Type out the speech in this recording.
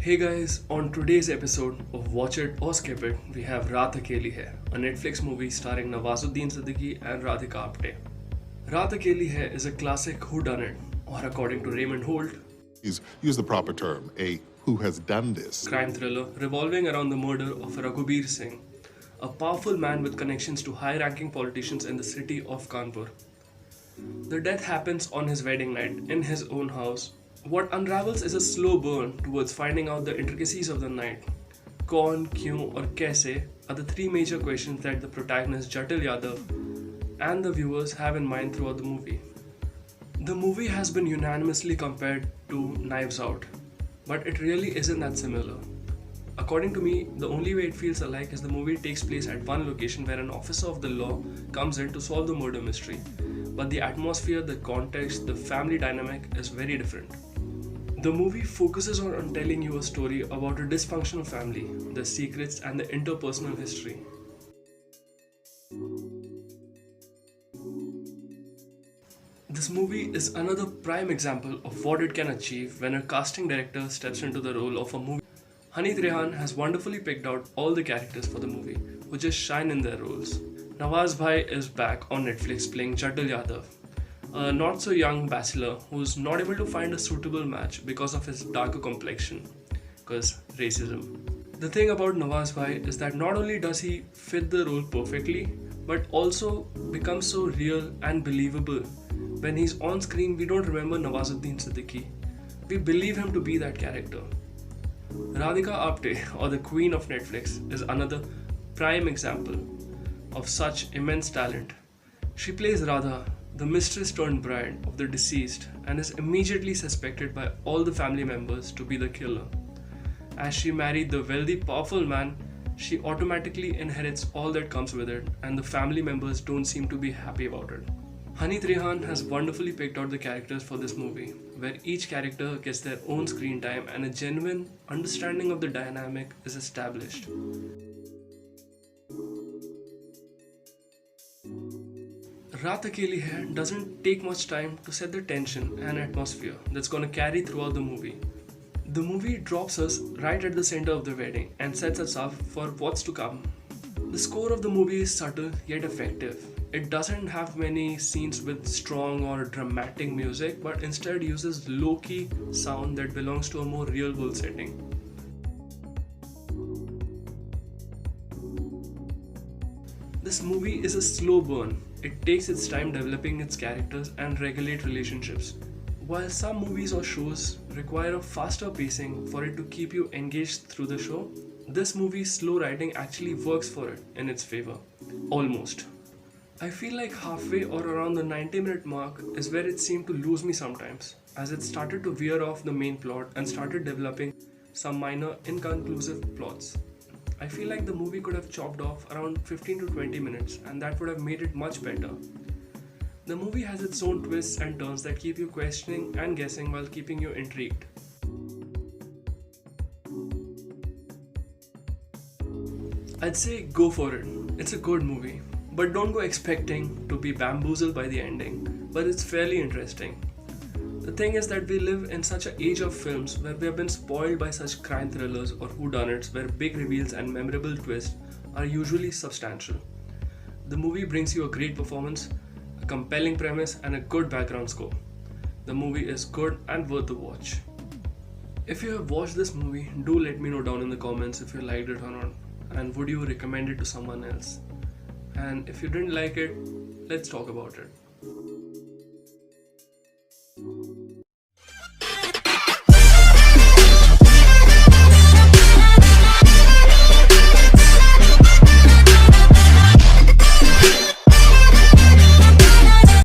Hey guys, on today's episode of Watch It or Skip It, we have Raat Akeli Hai, a Netflix movie starring Nawazuddin Siddiqui and Radhika Apte. Raat Akeli Hai is a classic whodunit, or according to Raymond Holt, use the proper term, a who has done this crime thriller revolving around the murder of Raghubir Singh, a powerful man with connections to high-ranking politicians in the city of Kanpur. The death happens on his wedding night in his own house. What unravels is a slow burn towards finding out the intricacies of the night. Kaun, kyun or kaise are the three major questions that the protagonist Jatil Yadav and the viewers have in mind throughout the movie. The movie has been unanimously compared to Knives Out, but it really isn't that similar. According to me, the only way it feels alike is the movie takes place at one location where an officer of the law comes in to solve the murder mystery, but the atmosphere, the context, the family dynamic is very different. The movie focuses on telling you a story about a dysfunctional family, the secrets, and the interpersonal history. This movie is another prime example of what it can achieve when a casting director steps into the role of a movie. Honey Trehan has wonderfully picked out all the characters for the movie, who just shine in their roles. Nawaz Bhai is back on Netflix playing Jatil Yadav, a not so young bachelor who's not able to find a suitable match because of his darker complexion, because racism. The thing about Nawaz Bhai is that not only does he fit the role perfectly, but also becomes so real and believable. When he's on screen, we don't remember Nawazuddin Siddiqui. We believe him to be that character. Radhika Apte, or the Queen of Netflix, is another prime example of such immense talent. She plays Radha, the mistress turned bride of the deceased, and is immediately suspected by all the family members to be the killer. As she married the wealthy, powerful man, she automatically inherits all that comes with it, and the family members don't seem to be happy about it. Honey Trehan has wonderfully picked out the characters for this movie, where each character gets their own screen time and a genuine understanding of the dynamic is established. Raat Akeli Hai doesn't take much time to set the tension and atmosphere that's going to carry throughout the movie. The movie drops us right at the center of the wedding and sets us up for what's to come. The score of the movie is subtle yet effective. It doesn't have many scenes with strong or dramatic music, but instead uses low-key sound that belongs to a more real-world setting. This movie is a slow burn. It takes its time developing its characters and regulate relationships. While some movies or shows require a faster pacing for it to keep you engaged through the show, this movie's slow writing actually works for it in its favor. Almost. I feel like halfway or around the 90-minute mark is where it seemed to lose me sometimes, as it started to veer off the main plot and started developing some minor inconclusive plots. I feel like the movie could have chopped off around 15 to 20 minutes, and that would have made it much better. The movie has its own twists and turns that keep you questioning and guessing while keeping you intrigued. I'd say go for it. It's a good movie, but don't go expecting to be bamboozled by the ending, but it's fairly interesting. The thing is that we live in such an age of films where we have been spoiled by such crime thrillers or whodunits where big reveals and memorable twists are usually substantial. The movie brings you a great performance, a compelling premise, and a good background score. The movie is good and worth the watch. If you have watched this movie, do let me know down in the comments if you liked it or not, and would you recommend it to someone else? And if you didn't like it, let's talk about it.